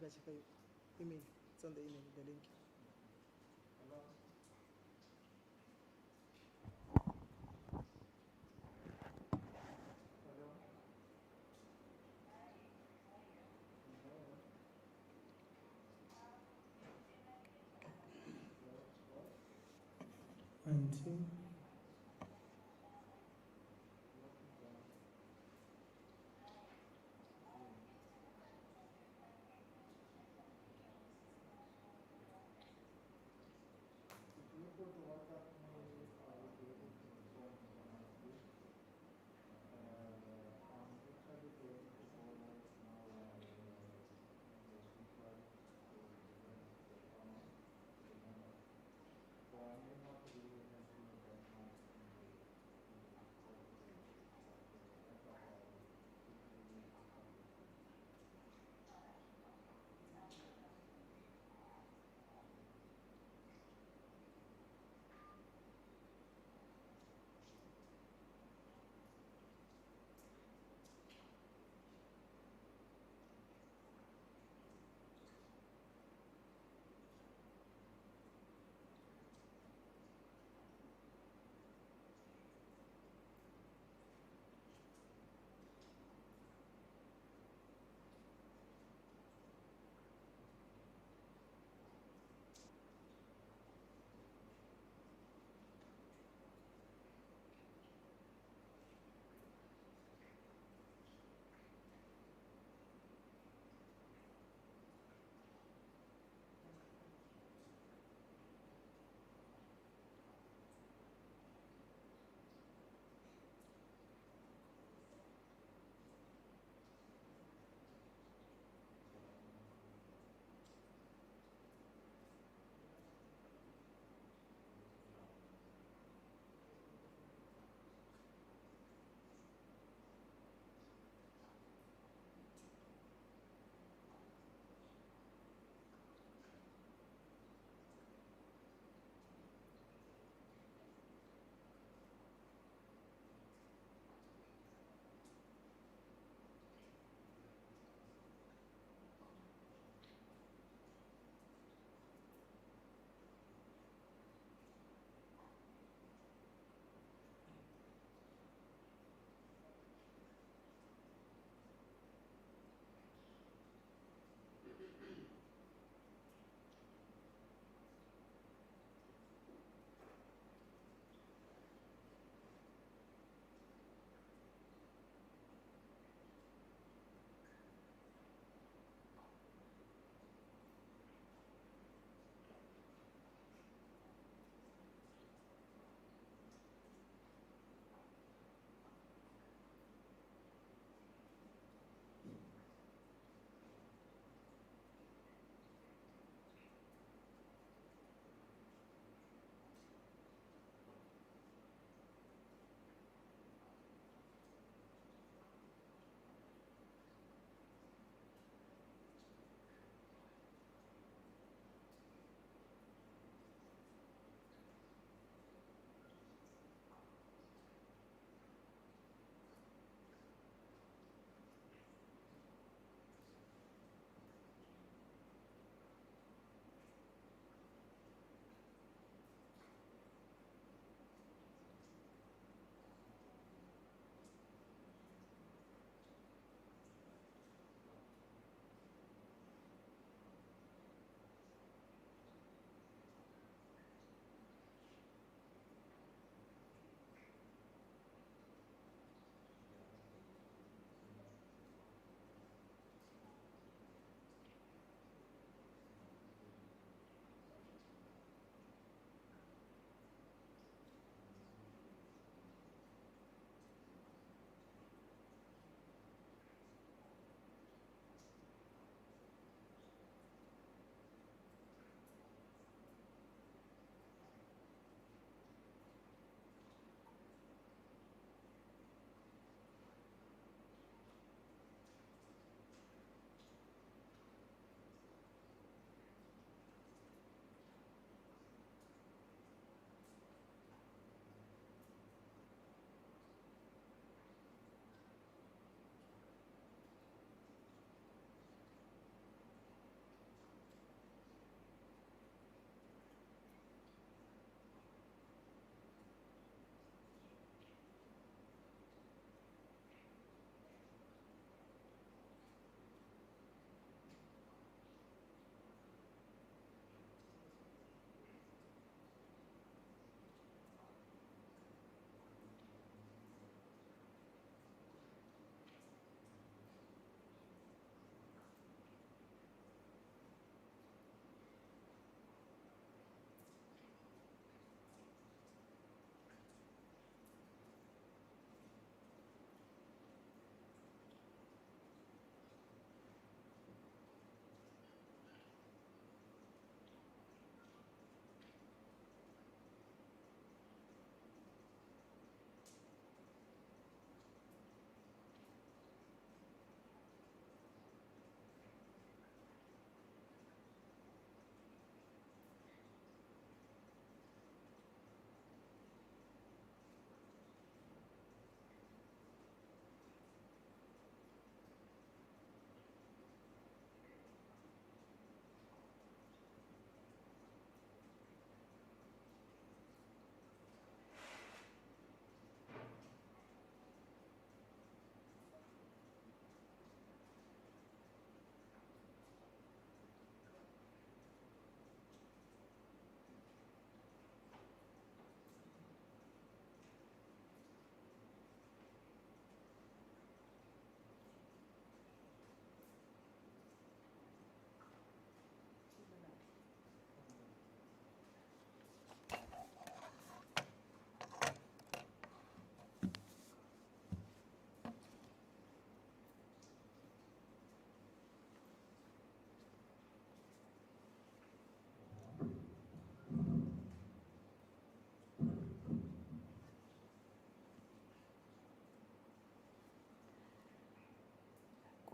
ka check your email. It's on the email, the link. Hello. 1, 2.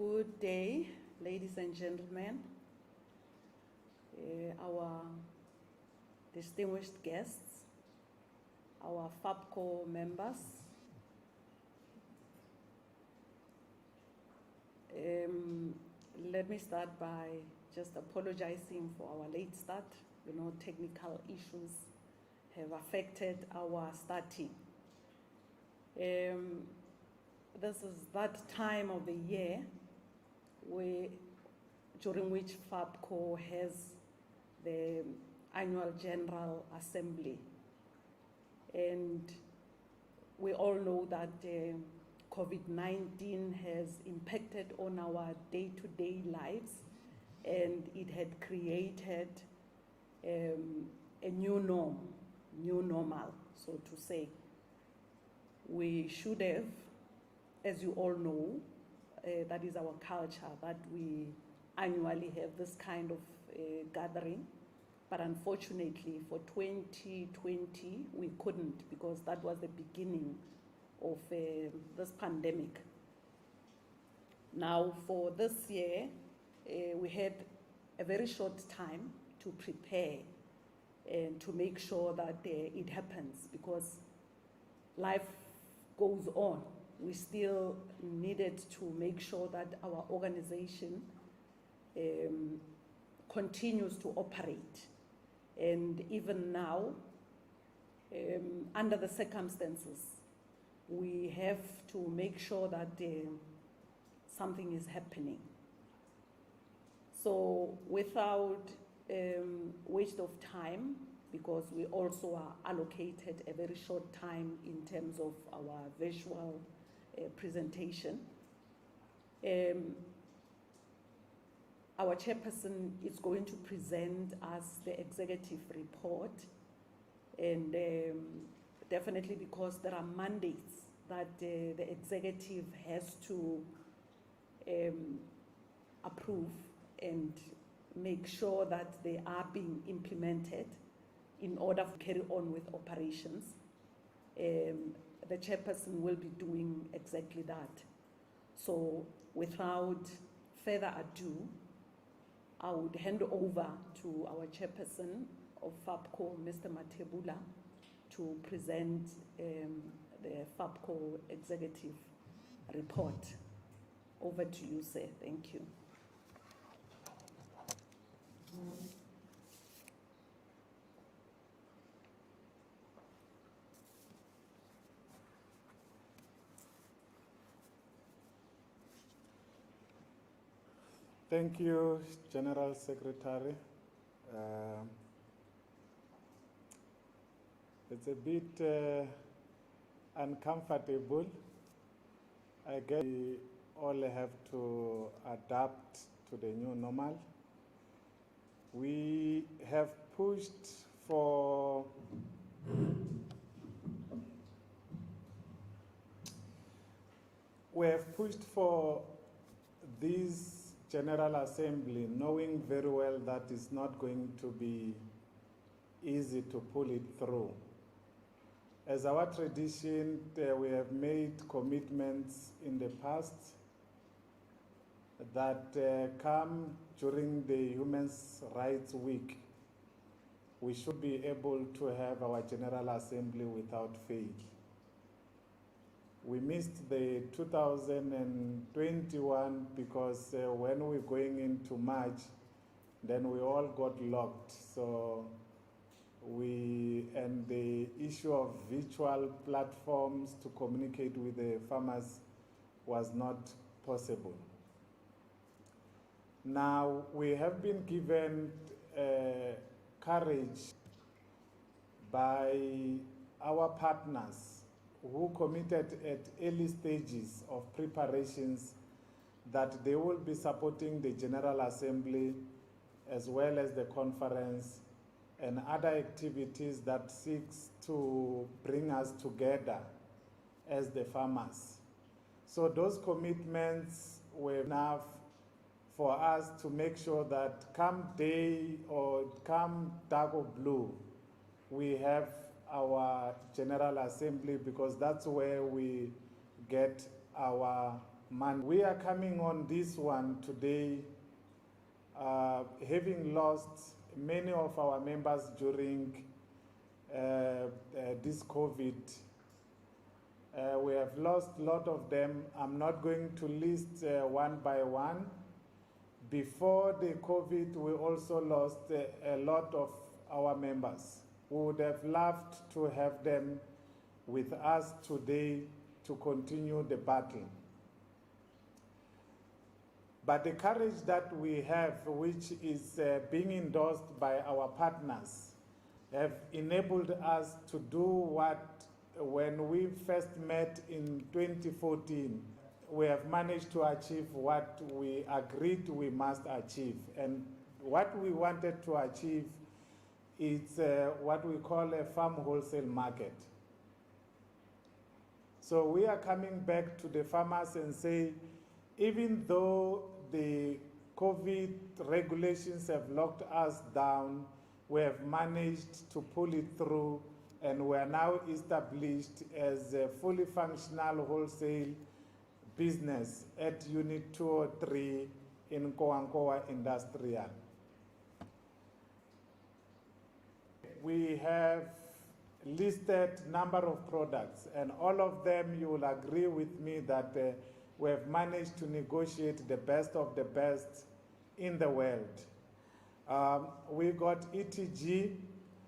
Good day, ladies and gentlemen, our distinguished guests, our Fabco members. Let me start by just apologizing for our late start. Technical issues have affected our starting. This is that time of the year during which Fabco has the annual General Assembly. And we all know that COVID-19 has impacted on our day-to-day lives, and it had created a new normal, so to say. We should have, as you all know, that is our culture, that we annually have this kind of gathering. But unfortunately, for 2020, we couldn't, because that was the beginning of this pandemic. Now, for this year, we had a very short time to prepare and to make sure that it happens, because life goes on. We still needed to make sure that our organization continues to operate. And even now, under the circumstances, we have to make sure that something is happening. So without waste of time, because we also are allocated a very short time in terms of our visual presentation, our chairperson is going to present us the executive report, and definitely because there are mandates that the executive has to approve and make sure that they are being implemented in order to carry on with operations. The chairperson will be doing exactly that. So without further ado, I would hand over to our chairperson of Fabco, Mr. Matebula, to present the Fabco executive report. Over to you, sir. Thank you. Thank you, General Secretary. It's a bit uncomfortable. I guess we all have to adapt to the new normal. We have pushed for this General Assembly, knowing very well that it's not going to be easy to pull it through. As our tradition, we have made commitments in the past that come during the Human Rights Week, we should be able to have our General Assembly without fail. We missed the 2021 because when we're going into March, then we all got locked. So and the issue of virtual platforms to communicate with the farmers was not possible. Now, we have been given courage by our partners who committed at early stages of preparations that they will be supporting the General Assembly as well as the conference and other activities that seeks to bring us together as the farmers. So those commitments were enough for us to make sure that come day or come dark or blue, we have our General Assembly, because that's where we get our month. We are coming on this one today, having lost many of our members during this COVID. We have lost a lot of them. I'm not going to list one by one. Before the COVID, we also lost a lot of our members. We would have loved to have them with us today to continue the battle. But the courage that we have, which is being endorsed by our partners, have enabled us to do what, when we first met in 2014, we have managed to achieve what we agreed we must achieve. And what we wanted to achieve is what we call a farm wholesale market. So we are coming back to the farmers and say, even though the COVID regulations have locked us down, we have managed to pull it through, and we are now established as a fully functional wholesale business at Unit 203 in Koankoa Industrial. We have listed number of products, and all of them, you will agree with me that we have managed to negotiate the best of the best in the world. We got ETG,